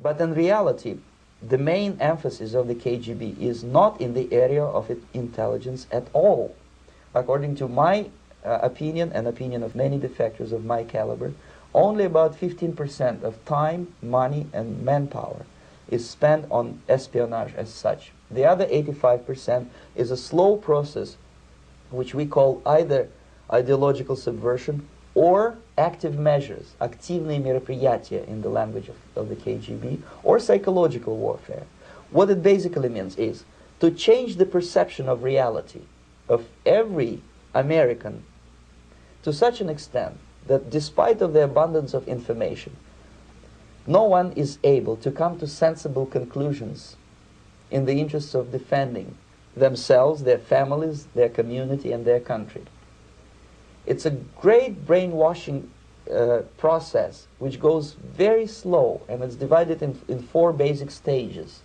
But in reality, the main emphasis of the KGB is not in the area of intelligence at all. According to my opinion and opinion of many defectors of my caliber, only about 15% of time, money, and manpower is spent on espionage as such. The other 85% is a slow process which we call either ideological subversion or active measures, активные мероприятия in the language of the KGB, or psychological warfare. What it basically means is to change the perception of reality of every American to such an extent that despite of the abundance of information, no one is able to come to sensible conclusions in the interests of defending themselves, their families, their community, and their country. It's a great brainwashing process which goes very slow, and it's divided in 4 basic stages.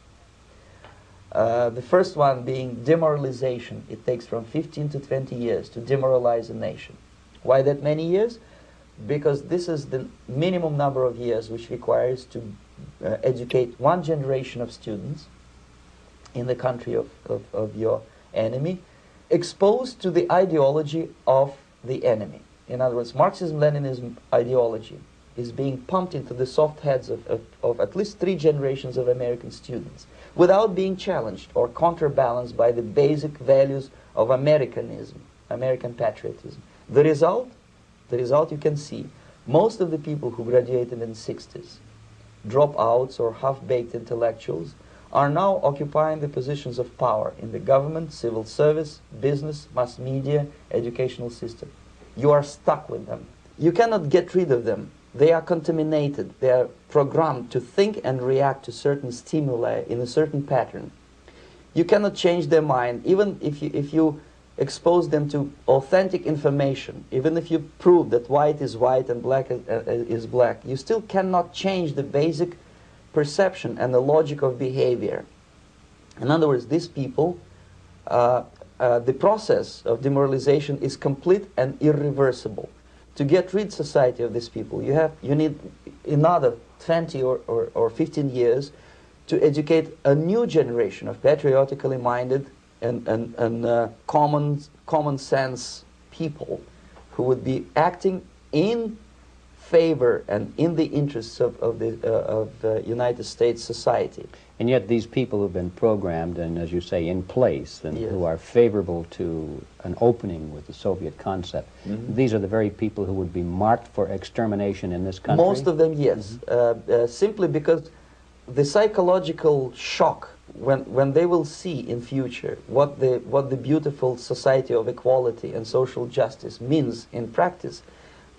The first one being demoralization. It takes from 15 to 20 years to demoralize a nation. Why that many years? Because this is the minimum number of years which requires to educate one generation of students in the country of your enemy, exposed to the ideology of the enemy. In other words, Marxism-Leninism ideology is being pumped into the soft heads of at least 3 generations of American students without being challenged or counterbalanced by the basic values of Americanism, American patriotism. The result you can see. Most of the people who graduated in the 60s, dropouts or half-baked intellectuals, are now occupying the positions of power in the government, civil service, business, mass media, educational system. You are stuck with them. You cannot get rid of them. They are contaminated. They are programmed to think and react to certain stimuli in a certain pattern. You cannot change their mind, even if you expose them to authentic information, even if you prove that white is white and black is black, you still cannot change the basic perception and the logic of behavior. In other words, these people, the process of demoralization is complete and irreversible. To get rid society of these people, you need another 20 or 15 years to educate a new generation of patriotically minded and common sense people who would be acting in favor and in the interests of the United States society. And yet these people who've been programmed and, as you say, in place, and Yes. who are favorable to an opening with the Soviet concept, these are the very people who would be marked for extermination in this country? Most of them, yes. Simply because the psychological shock when they will see in future what the beautiful society of equality and social justice means in practice,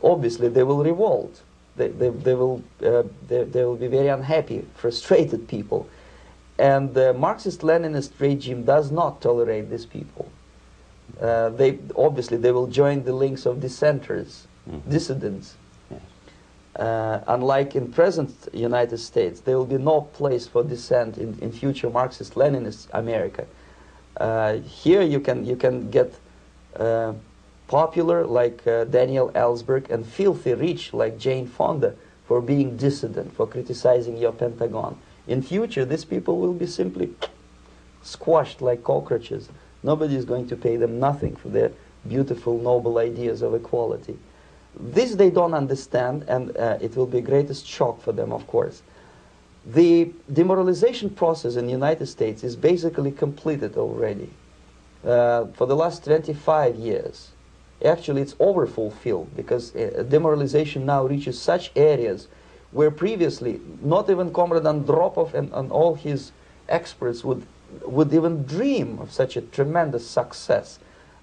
obviously they will revolt. They will be very unhappy, frustrated people. And the Marxist-Leninist regime does not tolerate these people. Obviously they will join the links of dissenters, dissidents. Unlike in present United States, there will be no place for dissent in future Marxist-Leninist America. Here you can get popular like Daniel Ellsberg and filthy rich like Jane Fonda for being dissident, for criticizing your Pentagon. In future, these people will be simply squashed like cockroaches. Nobody is going to pay them nothing for their beautiful, noble ideas of equality. This they don't understand, and it will be greatest shock for them, of course. The demoralization process in the United States is basically completed already. For the last 25 years. Actually, it's overfulfilled, because demoralization now reaches such areas where previously not even Comrade Andropov and all his experts would even dream of such a tremendous success.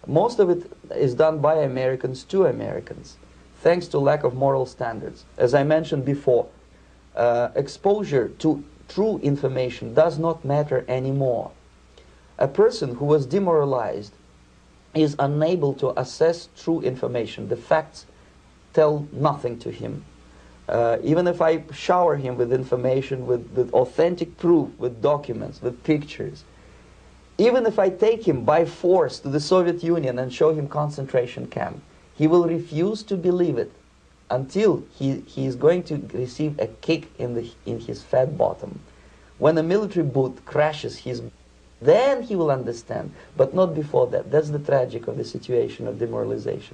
Most of it is done by Americans to Americans, thanks to lack of moral standards. As I mentioned before, exposure to true information does not matter anymore. A person who was demoralized is unable to assess true information. The facts tell nothing to him. Even if I shower him with information, with authentic proof, with documents, with pictures, even if I take him by force to the Soviet Union and show him concentration camp, he will refuse to believe it. until he is going to receive a kick in his fat bottom. When a military boot crashes his, then he will understand, but not before that. That's the tragic of the situation of demoralization.